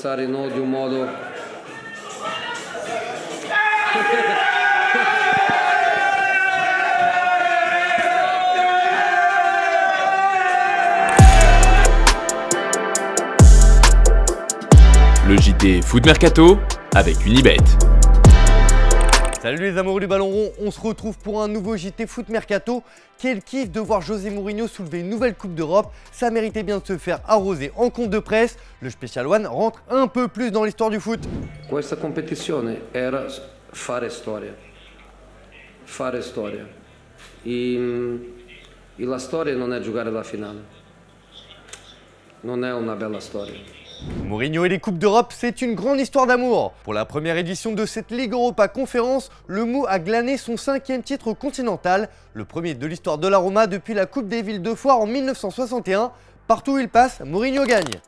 avversari di un modo... Le JT Foot Mercato avec Unibet. Salut les amoureux du ballon rond, on se retrouve pour un nouveau JT Foot Mercato. Quel kiff de voir José Mourinho soulever une nouvelle Coupe d'Europe, ça méritait bien de se faire arroser en compte de presse. Le Special One rentre un peu plus dans l'histoire du foot. Questa competizione era fare storia. Fare storia. E la storia non è giocare la finale. Non è una bella storia. Mourinho et les Coupes d'Europe, c'est une grande histoire d'amour. Pour la première édition de cette Ligue Europa Conférence, le Mou a glané son 5e titre continental, le premier de l'histoire de la Roma depuis la Coupe des Villes de Foire en 1961. Partout où il passe, Mourinho gagne.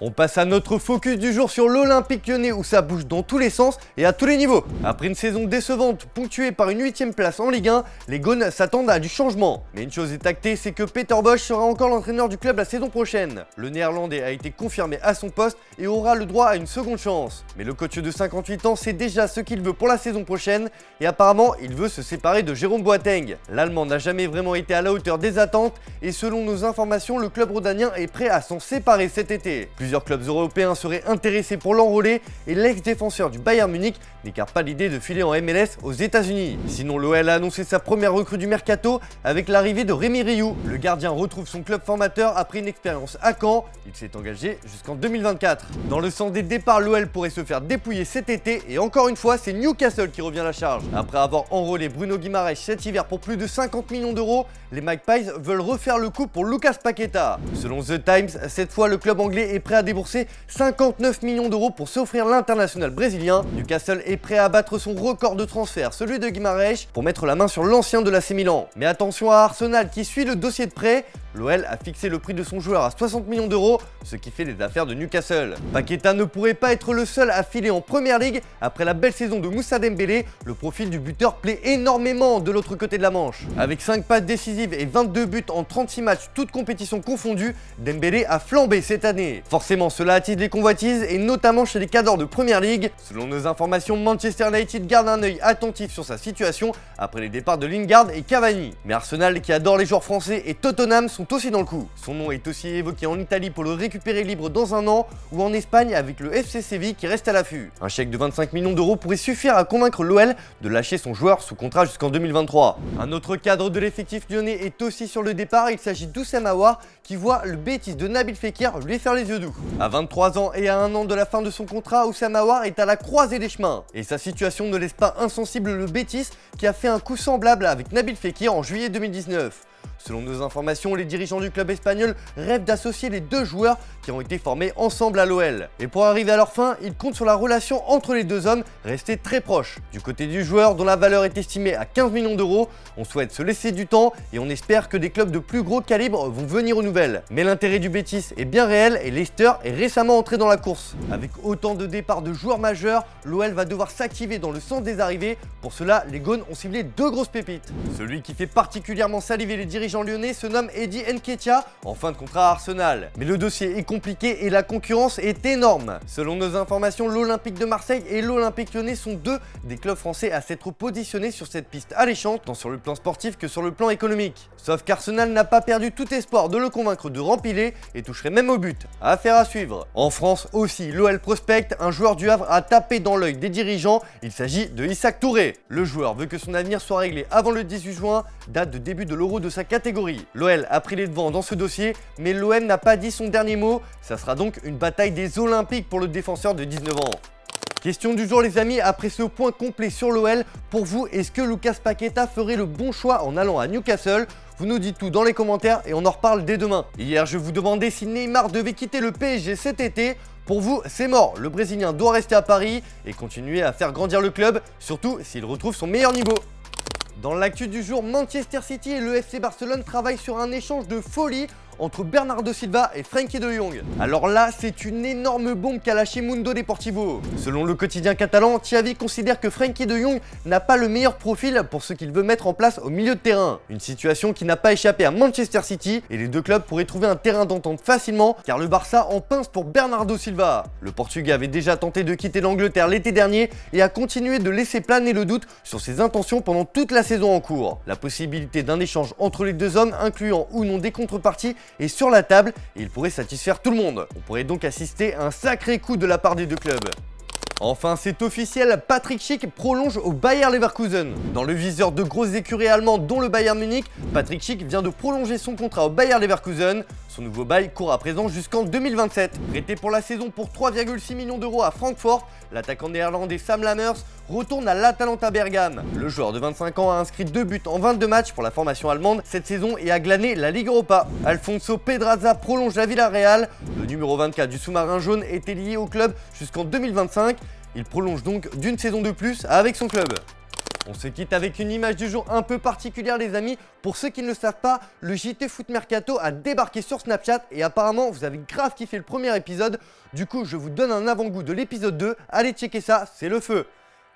On passe à notre focus du jour sur l'Olympique Lyonnais où ça bouge dans tous les sens et à tous les niveaux. Après une saison décevante ponctuée par une 8e place en Ligue 1, les Gaunes s'attendent à du changement. Mais une chose est actée, c'est que Peter Bosz sera encore l'entraîneur du club la saison prochaine. Le Néerlandais a été confirmé à son poste et aura le droit à une seconde chance. Mais le coach de 58 ans sait déjà ce qu'il veut pour la saison prochaine et apparemment il veut se séparer de Jérôme Boateng. L'Allemand n'a jamais vraiment été à la hauteur des attentes et selon nos informations, le club rhodanien est prêt à s'en séparer cet été. Plusieurs clubs européens seraient intéressés pour l'enrôler et l'ex-défenseur du Bayern Munich n'écarte pas l'idée de filer en MLS aux États-Unis. Sinon, l'OL a annoncé sa première recrue du mercato avec l'arrivée de Rémi Rioux. Le gardien retrouve son club formateur après une expérience à Caen. Il s'est engagé jusqu'en 2024. Dans le sens des départs, l'OL pourrait se faire dépouiller cet été et encore une fois, c'est Newcastle qui revient à la charge. Après avoir enrôlé Bruno Guimaraes cet hiver pour plus de 50 millions d'euros, les Magpies veulent refaire le coup pour Lucas Paqueta. Selon The Times, cette fois, le club anglais est prêt à débourser 59 millions d'euros pour s'offrir l'international brésilien. Newcastle est prêt à battre son record de transfert, celui de Guimaraes, pour mettre la main sur l'ancien de l'AC Milan. Mais attention à Arsenal qui suit le dossier de prêt. L'OL a fixé le prix de son joueur à 60 millions d'euros, ce qui fait les affaires de Newcastle. Paqueta ne pourrait pas être le seul à filer en Première Ligue. Après la belle saison de Moussa Dembélé, le profil du buteur plaît énormément de l'autre côté de la Manche. Avec 5 passes décisives et 22 buts en 36 matchs, toutes compétitions confondues, Dembélé a flambé cette année. Forcément, cela attise les convoitises et notamment chez les cadors de Première Ligue. Selon nos informations, Manchester United garde un œil attentif sur sa situation après les départs de Lingard et Cavani. Mais Arsenal, qui adore les joueurs français, et Tottenham sont aussi dans le coup. Son nom est aussi évoqué en Italie pour le récupérer libre dans un an ou en Espagne avec le FC Séville qui reste à l'affût. Un chèque de 25 millions d'euros pourrait suffire à convaincre l'OL de lâcher son joueur sous contrat jusqu'en 2023. Un autre cadre de l'effectif lyonnais est aussi sur le départ, il s'agit d'Oussem Aouar qui voit le Betis de Nabil Fekir lui faire les yeux doux. À 23 ans et à 1 an de la fin de son contrat, Oussem Aouar est à la croisée des chemins. Et sa situation ne laisse pas insensible le Betis qui a fait un coup semblable avec Nabil Fekir en juillet 2019. Selon nos informations, les dirigeants du club espagnol rêvent d'associer les deux joueurs qui ont été formés ensemble à l'OL. Et pour arriver à leur fin, ils comptent sur la relation entre les deux hommes restée très proche. Du côté du joueur, dont la valeur est estimée à 15 millions d'euros, on souhaite se laisser du temps et on espère que des clubs de plus gros calibre vont venir aux nouvelles. Mais l'intérêt du Betis est bien réel et Leicester est récemment entré dans la course. Avec autant de départs de joueurs majeurs, l'OL va devoir s'activer dans le sens des arrivées. Pour cela, les Gaunes ont ciblé deux grosses pépites. Celui qui fait particulièrement saliver les dirigeants lyonnais se nomme Eddie Nketiah, en fin de contrat à Arsenal. Mais le dossier est compliqué et la concurrence est énorme. Selon nos informations, l'Olympique de Marseille et l'Olympique Lyonnais sont deux des clubs français à s'être positionnés sur cette piste alléchante, tant sur le plan sportif que sur le plan économique. Sauf qu'Arsenal n'a pas perdu tout espoir de le convaincre de rempiler et toucherait même au but. Affaire à suivre. En France aussi, l'OL prospecte, un joueur du Havre a tapé dans l'œil des dirigeants, il s'agit de Isaac Touré. Le joueur veut que son avenir soit réglé avant le 18 juin, date de début de l'Euro de sa catégorie. L'OL a pris les devants dans ce dossier, mais l'OM n'a pas dit son dernier mot. Ça sera donc une bataille des Olympiques pour le défenseur de 19 ans. Question du jour les amis, après ce point complet sur l'OL, pour vous, est-ce que Lucas Paqueta ferait le bon choix en allant à Newcastle? Vous nous dites tout dans les commentaires et on en reparle dès demain. Hier, je vous demandais si Neymar devait quitter le PSG cet été. Pour vous, c'est mort. Le Brésilien doit rester à Paris et continuer à faire grandir le club, surtout s'il retrouve son meilleur niveau. Dans l'actu du jour, Manchester City et le FC Barcelone travaillent sur un échange de folie entre Bernardo Silva et Frenkie de Jong. Alors là, c'est une énorme bombe qu'a lâché Mundo Deportivo. Selon le quotidien catalan, Xavi considère que Frenkie de Jong n'a pas le meilleur profil pour ce qu'il veut mettre en place au milieu de terrain. Une situation qui n'a pas échappé à Manchester City et les deux clubs pourraient trouver un terrain d'entente facilement car le Barça en pince pour Bernardo Silva. Le Portugais avait déjà tenté de quitter l'Angleterre l'été dernier et a continué de laisser planer le doute sur ses intentions pendant toute la saison en cours. La possibilité d'un échange entre les deux hommes, incluant ou non des contreparties, est sur la table et il pourrait satisfaire tout le monde. On pourrait donc assister à un sacré coup de la part des deux clubs. Enfin, c'est officiel, Patrick Schick prolonge au Bayer Leverkusen. Dans le viseur de grosses écuries allemandes dont le Bayern Munich, Patrick Schick vient de prolonger son contrat au Bayer Leverkusen. Son nouveau bail court à présent jusqu'en 2027. Prêté pour la saison pour 3,6 millions d'euros à Francfort, l'attaquant néerlandais Sam Lammers retourne à l'Atalanta Bergame. Le joueur de 25 ans a inscrit 2 buts en 22 matchs pour la formation allemande cette saison et a glané la Ligue Europa. Alfonso Pedraza prolonge à Villarreal. Le numéro 24 du sous-marin jaune était lié au club jusqu'en 2025. Il prolonge donc d'une saison de plus avec son club. On se quitte avec une image du jour un peu particulière les amis. Pour ceux qui ne le savent pas, le JT Foot Mercato a débarqué sur Snapchat et apparemment vous avez grave kiffé le premier épisode. Du coup je vous donne un avant-goût de l'épisode 2, allez checker ça, c'est le feu.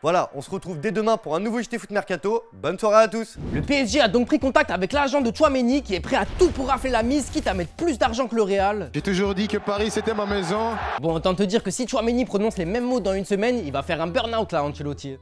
Voilà, on se retrouve dès demain pour un nouveau JT Foot Mercato. Bonne soirée à tous. Le PSG a donc pris contact avec l'agent de Tchouaméni qui est prêt à tout pour rafler la mise, quitte à mettre plus d'argent que le Real. J'ai toujours dit que Paris c'était ma maison. Bon, autant te dire que si Tchouaméni prononce les mêmes mots dans une semaine, il va faire un burn-out là, Ancelotti.